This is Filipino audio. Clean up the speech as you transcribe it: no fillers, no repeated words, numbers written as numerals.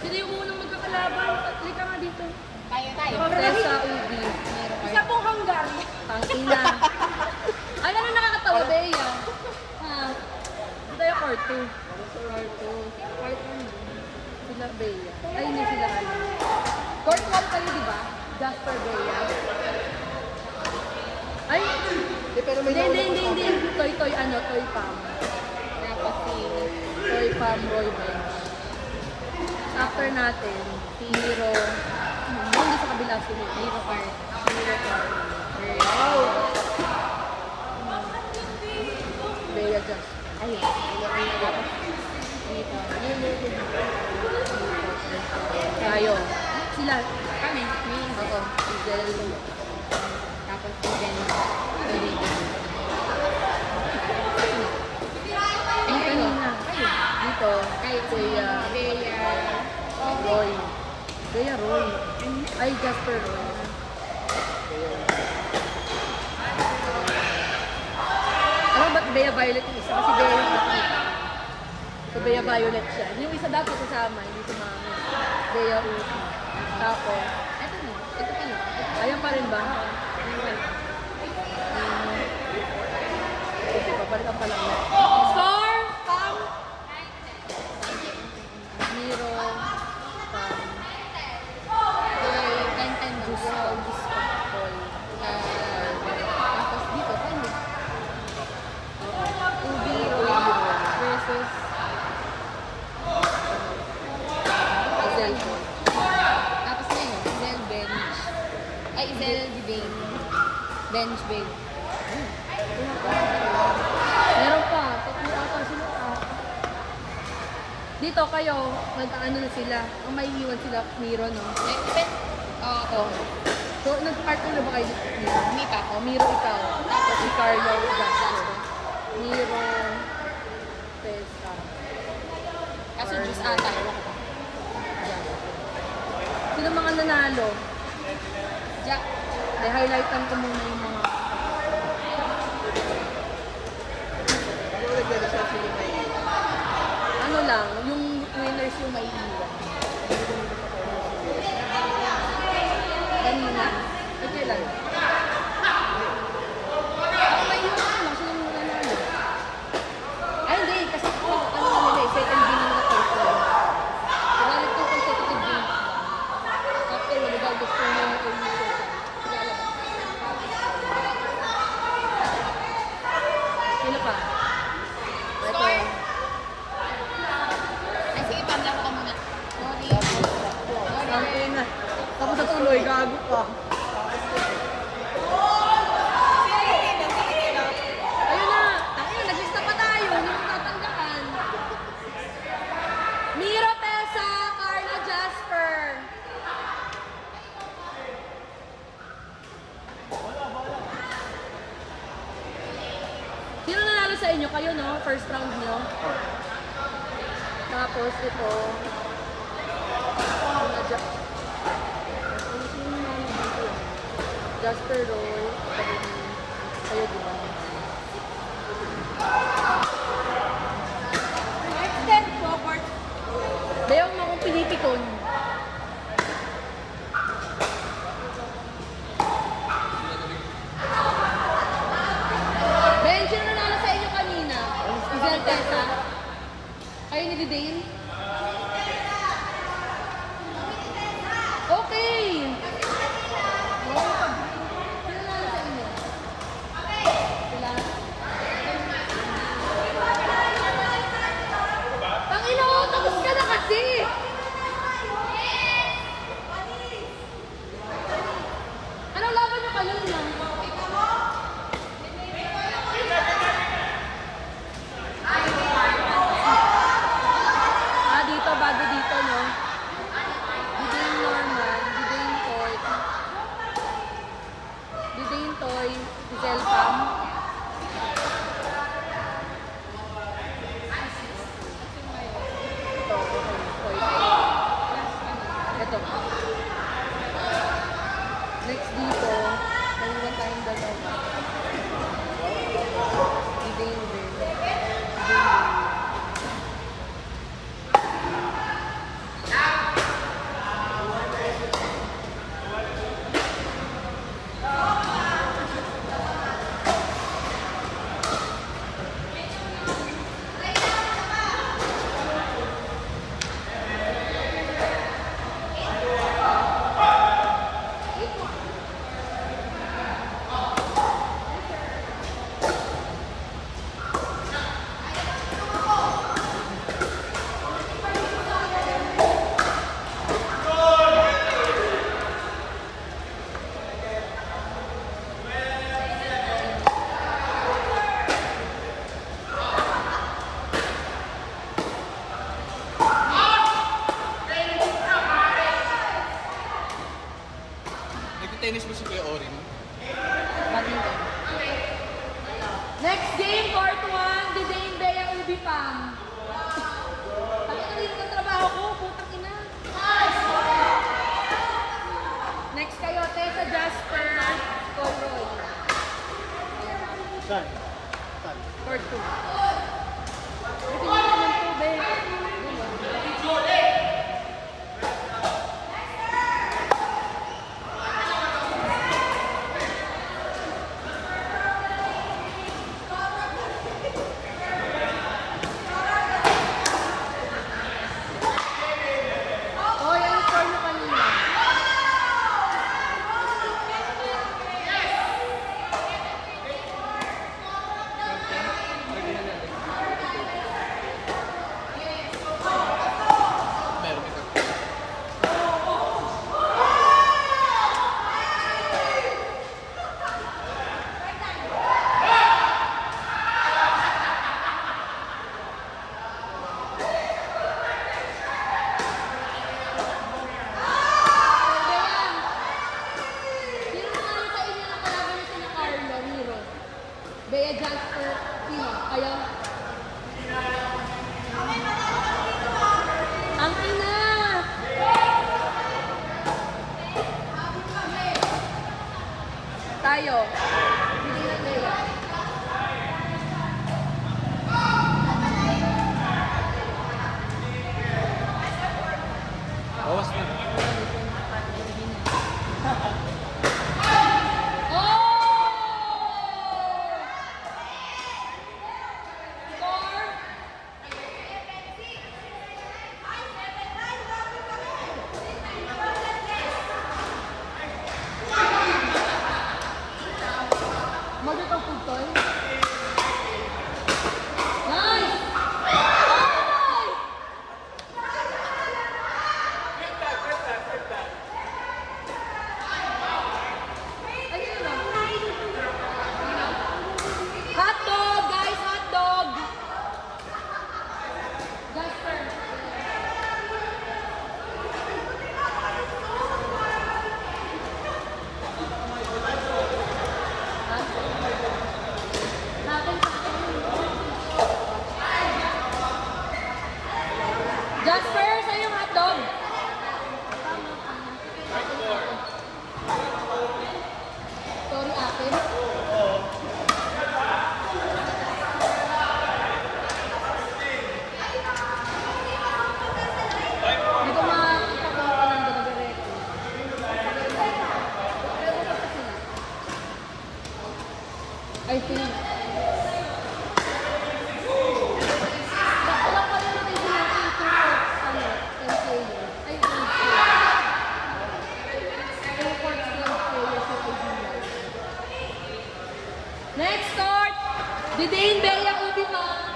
Sino yung unang magkakalaban? Lika nga dito. Tayo. Tessa Ubi. Isa pong hanggang. Tangina. Ay, ano nakakatawa, Bea? Ha? Ito tayo part 2. Part 2. Part 1. Sila Bea. Ay, hindi sila ano. Court 1 kayo, di ba? Jasper Bea. Ay! Hindi. Toy Pam. Tapos si Toy Pam Roy Bench. After natin, si Hero. Hindi sa kabila si Hero Car. Wow! Bea Jasper. ayun. Dito. Tayo. Sila. Kami. Ako. Si Zel. Tapos si Ben. Ay, kanina. Dito. Kayo. Si Bea. Roy. Bea Roy. Ay, Jasper Roy. Ano ba't Bea Violet yung isa? Kasi Bea yung nakita. So, Bea Violet siya. Yung isa dapat kasama, hindi sumama. Bea Ruby. Tapos, Ito na. Ito pa na. ayan pa rin ba? Kasi papalitan pa lang. Score! Pam! Miro. Pam. Ten Diyos ko. Diyos ko. Paul. Tapos dito. Ano? Ubi Roy versus Zel. Tapos na yun. Zel Bench. Ay, Zel Debate. Bench Babe. Meron pa. Tatlo ata sila. Dito kayo, ano na sila. Ang may iwan sila, Miro, no? Oo. So, nag-part na ba kayo dito? Miro? Hindi pa. O, Miro ikaw. Tapos si Carlo Gaston. Miro, Tessa. Kaso juice ata. Ewan ko pa. Sino mga nanalo? Jack. I-highlightan ko muna yung mga... Ano lang, yung winners yung may iwan. Kanina. Ito lang. May iwan lang, sino yung nanalo? Ay, hindi. Kasi ano nila, second game na third game. Kaya ito consecutive game. After, wala gusto mo yung sino pa? Score! Ay, sige, pamla ko muna. Sorry. Sorry na. Tapos sa tuloy, gago ka. Ayun na. Ayun, naglista pa tayo. Hindi mo tatandaan. Miro, Tessa, Carla, Jasper. Sino nanalo sa inyo? Kayo, no? First round nyo. Tapos ito. Jasper Roy. Kayo, di ba? Extend forward. Bayang mo akong pinipikon. Ben, sino nanalo sa inyo kanina? Isel Tessa? Kayo ni Didane? Okay! Sino nanalo sa inyo? Sila? Pangino, tapos ka na kasi! Anong laban nyo kanina? Dito, bago dito, no? Didane Norman, Didane Next court, Didane Bea Udima.